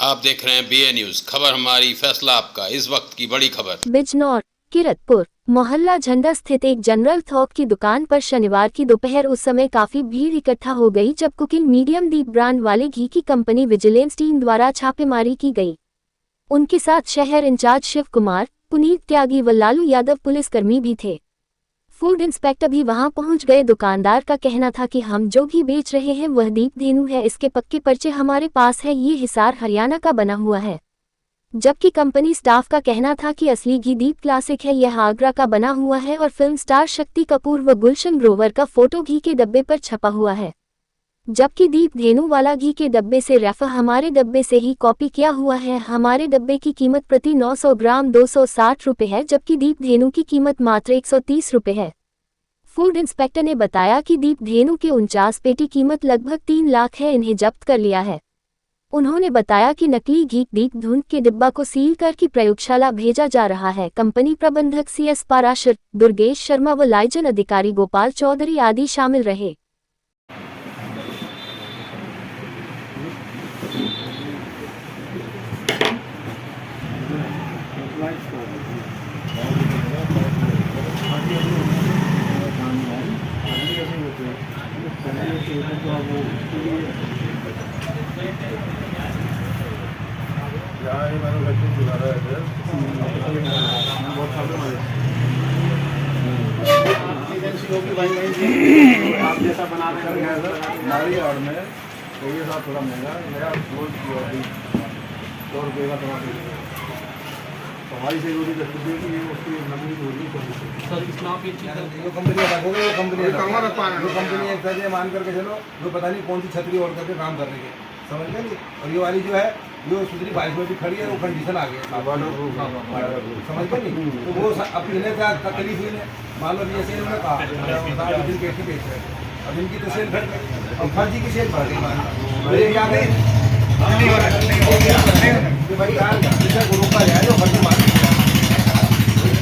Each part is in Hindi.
आप देख रहे हैं BA न्यूज, खबर हमारी फैसला आपका। इस वक्त की बड़ी खबर। बिजनौर किरतपुर मोहल्ला झंडा स्थित एक जनरल थोक की दुकान पर शनिवार की दोपहर उस समय काफी भीड़ इकट्ठा हो गई जब कुकिंग मीडियम दीप ब्रांड वाले घी की कंपनी विजिलेंस टीम द्वारा छापेमारी की गई। उनके साथ शहर इंचार्ज शिव कुमार, पुनीत त्यागी व लालू यादव पुलिसकर्मी भी थे। फूड इंस्पेक्टर भी वहां पहुंच गए। दुकानदार का कहना था कि हम जो भी बेच रहे हैं वह दीप धेनु है, इसके पक्के पर्चे हमारे पास है, ये हिसार हरियाणा का बना हुआ है। जबकि कंपनी स्टाफ का कहना था कि असली घी दीप क्लासिक है, यह आगरा का बना हुआ है और फिल्म स्टार शक्ति कपूर व गुलशन ग्रोवर का फोटो घी के डब्बे पर छपा हुआ है। जबकि दीप धेनु वाला घी के डब्बे से रेफर हमारे डब्बे से ही कॉपी किया हुआ है। हमारे डब्बे की कीमत प्रति 900 ग्राम 260 रुपये है, जबकि दीप धेनु की कीमत मात्र 130 रुपये है। फूड इंस्पेक्टर ने बताया कि दीप धेनु के 49 पेटी कीमत लगभग 3 लाख है, इन्हें जब्त कर लिया है। उन्होंने बताया कि नकली घी दीप धुंध के डिब्बा को सील कर की प्रयोगशाला भेजा जा रहा है। कंपनी प्रबंधक CS पाराशर, दुर्गेश शर्मा व लाइजन अधिकारी गोपाल चौधरी आदि शामिल रहे। आप जैसा बना रहे हैं नारी और में तो ये साथ थोड़ा महंगा नया 100 रुपये का हमारी से रोटी की उसकी नकली रोटी सर इसमें आप ये कंपनी रखोगे वो कंपनी एक तरह मान करके चलो जो पता नहीं कौन सी छतरी ओढ़ करके काम कर रही है, समझ गए नहीं। और ये वाली जो है जो सुधरी बारिश में भी खड़ी है वो कंडीशन आ गई, समझ गए नहीं। तो वो अब इन्हें क्या तकलीफ हुई है, मान लो जैसे इन्होंने कहा कैसे बेच रहे, अब इनकी तो सेल बढ़ गई और फर्जी की सेल बढ़ गई। क्या गई कि भाई यार को रोका जाए जो फर्जी मार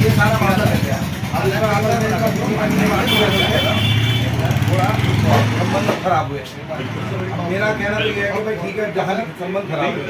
ये सारा मामला लग गया। अब इस पर थोड़ा संबंध खराब हुए। मेरा कहना तो ये है कि भाई ठीक है, जहाँ भी संबंध खराब हुए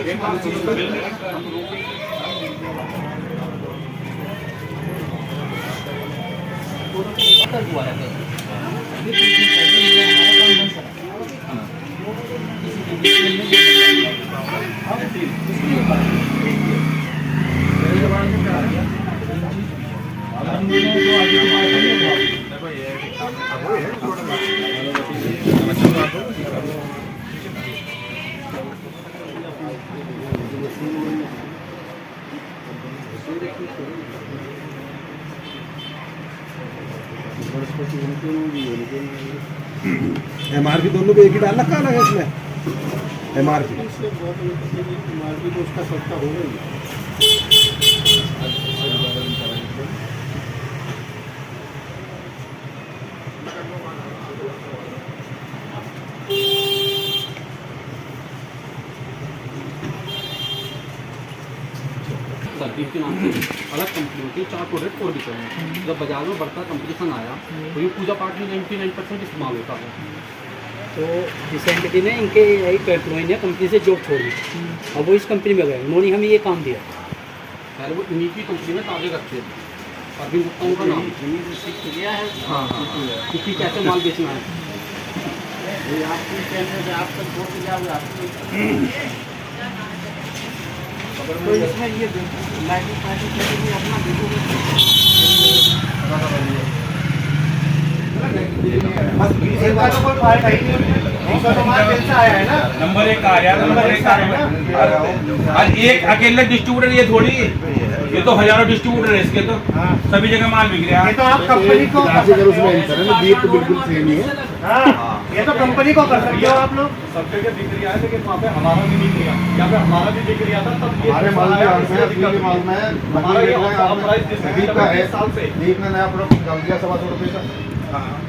MRP दोनों को एक ही डाल रखा है इसमें। MRP तो उसका सस्ता हो गई। दीप के नाम से अलग कंपनी होती है, 4 प्रोडक्ट और बिक रहे हैं। जब बाजार में बढ़ता कंपटीशन आया तो ये पूजा पाठ में 99% इस्तेमाल होता है। तो रिसेंटली में इनके एक एम्प्लॉय ने कंपनी से जॉब छोड़ी, अब वो इस कंपनी में गए, उन्होंने हमें ये काम दिया। पहले वो इन्हीं की कंपनी में ताजे रखते थे, अभी उनका नाम किया है। हाँ क्योंकि कैसे माल बेचना है तो इसमें ये अपना देखोगे नंबर 1 आ रहा है। एक अकेले डिस्ट्रीब्यूटर ये थोड़ी, ये तो हजारों डिस्ट्रीब्यूटर है इसके, तो सभी जगह माल बिक रहा है। ये तो आप कंपनी को बिल्कुल सेम ही है। ये तो कंपनी को कर सकते हो आप लोग। सब जगह बिक रहा है, लेकिन वहाँ पे हमारा भी बिक रहा, यहाँ पे हमारा भी बिक रहा था। तब हमारे माल में हमारा ये साल से दीप ने नया प्रोडक्ट निकाल दिया 125 रुपये का।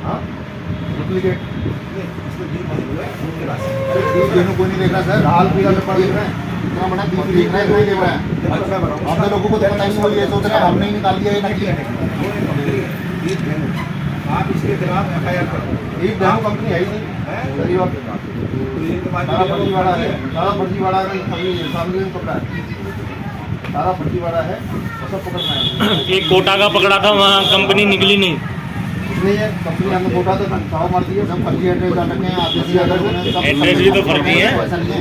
हाँ डुप्लीकेट को नहीं देख रहा सर, हाल पीला पेपर देख रहे हैं, इतना बड़ा दीप देख रहे हैं, कोई देख रहा है। अपने लोगों को तो पता ही नहीं, ये सोच रहे हैं हमने ही निकाल दिया। आप इसके खिलाफ FIR करो। एक डेमो कंपनी है ही नहीं। तो ये तो सारा फर्जीवाड़ा है, सारा फर्जीवाड़ा है, सामने पकड़ा है, सारा फर्जीवाड़ा है, वो सब पकड़ना है। एक कोटा का पकड़ा था, वहाँ कंपनी निकली नहीं। इसलिए ये कंपनी हमने कोटा तो छाव मार दी है, सब फर्जी एड्रेस डाल रखे हैं, आदेशी एड्रेस सब एड्रेस भी तो फर्जी है। ऐसा नहीं है,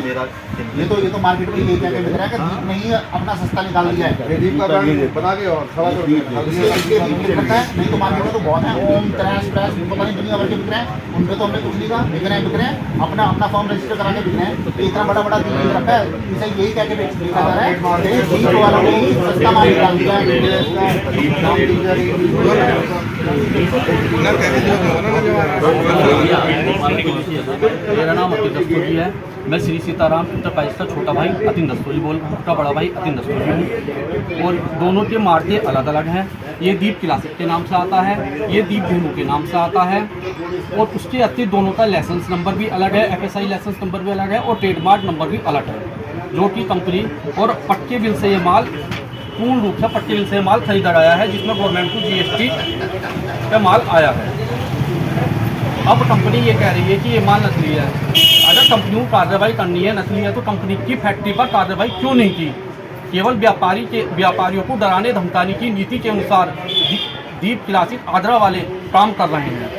ये तो मार्केट में लेके आके बिक रहा है कि दीप नहीं अपना सस्ता निकाल दिया है। ये दीप का ब्रांड बना के और सवा करोड़ करता है, नहीं तो मार्केट में तो बहुत है, ओम क्रैश क्रैश पता नहीं दुनिया भर के बिक रहे हैं, उनपे तो हमने कुछ नहीं कहा, बिक रहे हैं अपना फॉर्म रजिस्टर करा के बिक रहे हैं। तो इतना बड़ा दीप रखा है, इसे यही कह के बेचा जा रहा है, दीप वालों ने ही सस्ता माल निकाल दिया मेरा नाम अतिन दस्तूरी है। मैं श्री सीताराम इंटरप्राइज का छोटा भाई अतिन दस्तूरी छोटा बड़ा भाई अतिन दस्तूरी हूँ। और दोनों के मार्केट अलग अलग हैं। ये दीप क्लासिक के नाम से आता है, ये दीप धेनु के नाम से आता है। और उसके अतिरिक्त दोनों का लाइसेंस नंबर भी अलग है, FSI लाइसेंस नंबर भी अलग है और ट्रेडमार्क नंबर भी अलग है, जो कि कंपनी और पट्टे बिल से ये माल पूर्ण रूप से पट्टे बिल से माल खरीदा गया है, जिसमें गवर्नमेंट को GST का माल आया है। अब कंपनी ये कह रही है कि ये माल नकली है। अगर कंपनी को कार्रवाई करनी है नकली है, तो कंपनी की फैक्ट्री पर कार्रवाई क्यों नहीं की? केवल व्यापारियों को डराने धमकाने की नीति के अनुसार दीप क्लासिक आद्रा वाले काम कर रहे हैं।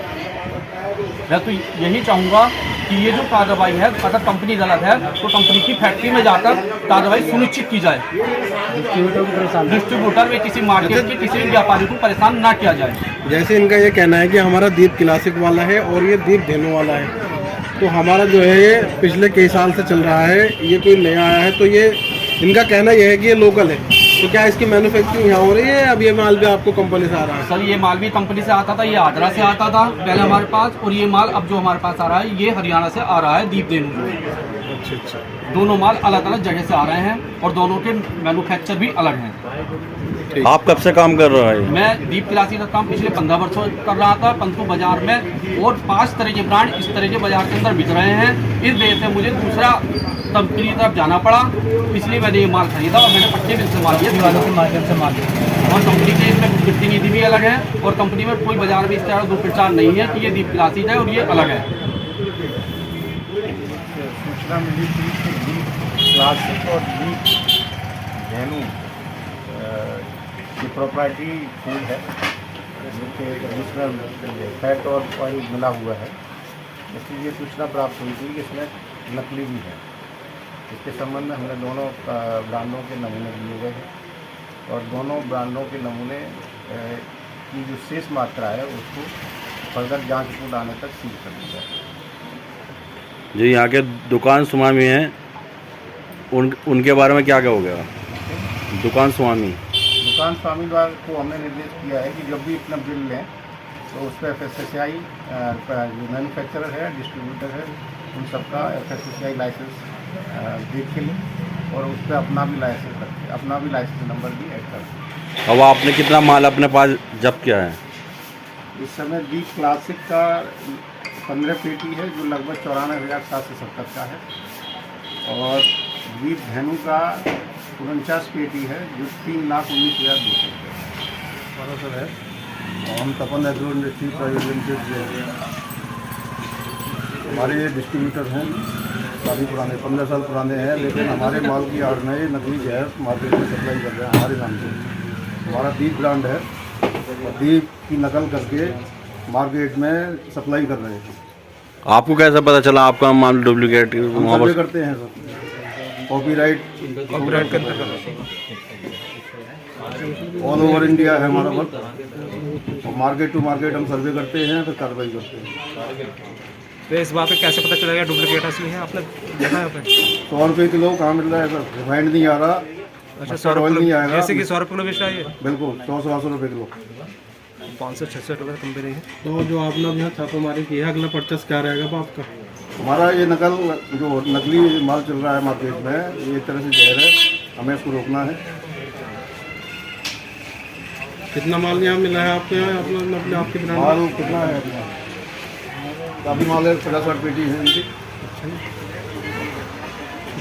मैं तो यही चाहूँगा कि ये जो कार्रवाई है, अगर कंपनी गलत है तो कंपनी की फैक्ट्री में जाकर कार्रवाई सुनिश्चित की जाए। डिस्ट्रीब्यूटर में किसी मार्केट के किसी भी व्यापारी को परेशान ना किया जाए। जैसे इनका ये कहना है कि हमारा दीप क्लासिक वाला है और ये दीप धेनु वाला है, तो हमारा जो है ये पिछले कई साल से चल रहा है, ये कोई नया आया है। तो ये इनका कहना यह है कि ये लोकल है, तो क्या इसकी मैन्युफैक्चरिंग यहाँ हो रही है? अब ये माल भी आपको कंपनी से आ रहा है? सर, ये माल भी कंपनी से आता था, ये आगरा से आता था पहले हमारे पास, और ये माल अब जो हमारे पास आ रहा है ये हरियाणा से आ रहा है दीप धेनु। अच्छा। दोनों माल अलग अलग जगह से आ रहे हैं और दोनों के मैन्युफैक्चर भी अलग हैं। आप कब से काम कर रहे हैं? मैं दीप क्लासिक का काम पिछले 15 वर्षों कर रहा था पंतु बाजार में, और 5 तरह के ब्रांड इस तरह के बाजार के अंदर बिक रहे हैं। इस वजह से मुझे दूसरा कंपनी की तरफ जाना पड़ा, इसलिए मैंने ये माल खरीदा और मैंने पट्टे बिल से माल लिया दीवारों के मार्केट से माल लिया। और कंपनी के इसमें बिक्री नीति भी अलग है और कंपनी में कोई बाजार में इस तरह दो प्रचार नहीं है कि ये दीप क्लासिक है और ये अलग है। सूचना मिली थी कि दीप क्लासिक और दीप धेनु की प्रोप्राइटरी फूड है, जिसमें फैट और ऑयल मिला हुआ है। इसलिए सूचना प्राप्त हुई थी कि इसमें नकली भी है। इसके संबंध में हमने दोनों ब्रांडों के नमूने लिए गए हैं और दोनों ब्रांडों के नमूने की जो शेष मात्रा है उसको फर्दर जांच रिपोर्ट आने तक सील कर दिया है। जो यहाँ के दुकान स्वामी हैं उनके बारे में क्या कहोगे? दुकान स्वामी द्वारा को हमने निर्देश किया है कि जब भी अपना बिल लें तो उस पर FSSAI जो मैन्युफैक्चरर है, डिस्ट्रीब्यूटर है, उन सबका FSSAI लाइसेंस देख के लें और उस पर अपना भी लाइसेंस नंबर भी ऐड कर। अब आपने कितना माल अपने पास जब्त किया है? इस समय दीप क्लासिक का 15 पेटी है जो लगभग 94,770 का है और दीप धेनु का 49 पेटी है जो 3,19,200 का है। हम तपन एग्रो इंडस्ट्री प्राइवेट लिमिटेड जो है हमारे ये डिस्ट्रीब्यूटर हैं, काफ़ी पुराने 15 साल पुराने हैं, लेकिन हमारे माल की आड़ नए नकली जहर मार्केट में सप्लाई कर रहे हैं हमारे नाम से। हमारा दीप ब्रांड है और दीप की नकल करके मार्केट में सप्लाई कर रहे हैं। आपको कैसे पता चला आपका माल डुप्लीकेट? सर्वे करते हैं सर, कॉपीराइट के अंतर्गत ऑल ओवर इंडिया है हमारा वर्क और मार्केट टू मार्केट हम सर्वे करते हैं, फिर कार्रवाई करते हैं। तो इस बात पे कैसे पता चलेगा डुप्लीकेट असली है? आपने देखा है? 100 रुपये किलो कहाँ मिल रहा है सर? रिफाइंड नहीं आ रहा। अच्छा, 100 रुपये नहीं आएगा, जैसे कि 100 रुपये किलो बेच रहा है? बिल्कुल 100-150 रुपये किलो। 500-600 रुपये कंपनी है। तो जो आपने अभी यहाँ छापेमारी की है, अगला परचेस क्या रहेगा आपका? हमारा ये नकल जो नकली माल चल रहा है मार्केट में, ये एक तरह से जहर है, हमें इसको रोकना है। कितना माल यहाँ मिला है आपके यहाँ? मतलब आपके ब्रांड माल कितना है अपना? काफ़ी माल है, 50-60 पेटी है इनकी।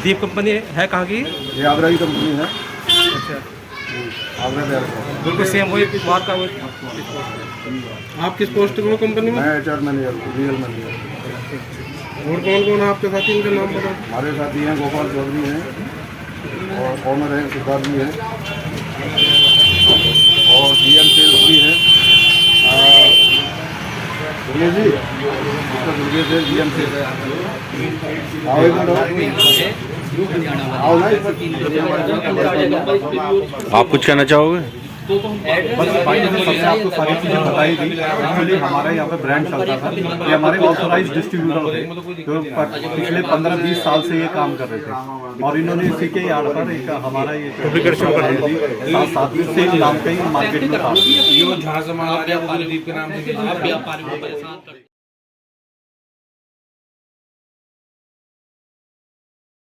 दीप कंपनी है कहाँ की? ये आगरा की कंपनी है। अच्छा, आगरा से बिल्कुल सेम वही बात का। आप किस पोस्ट पर हो कंपनी में? मैं HR मैनेजर, रियल मैनेजर। और कौन कौन है आपके साथी, इनका नाम बताओ। हमारे साथी हैं गोपाल चौधरी हैं और ऑनर हैं सिद्धार्थ जी हैं और GM सेल्स भी हैं दुर्गेश जी, उसका दुर्गेश है GM सेल्स है। आओ एक मिनट, आओ ना आप कुछ कहना चाहोगे? बस भाई ने सबसे आपको सारी चीज़ें बताई थी। एक्चुअली हमारा यहाँ पे ब्रांड चलता था, ये हमारे ऑथोराइज डिस्ट्रीब्यूटर थे जो पिछले 15-20 साल से ये काम कर रहे थे और इन्होंने इसी के आड़ पर एक हमारा ये साथ में सेल नाम का ही मार्केट में था। ये जहाँ से माल आ रहा है वो दीप के नाम से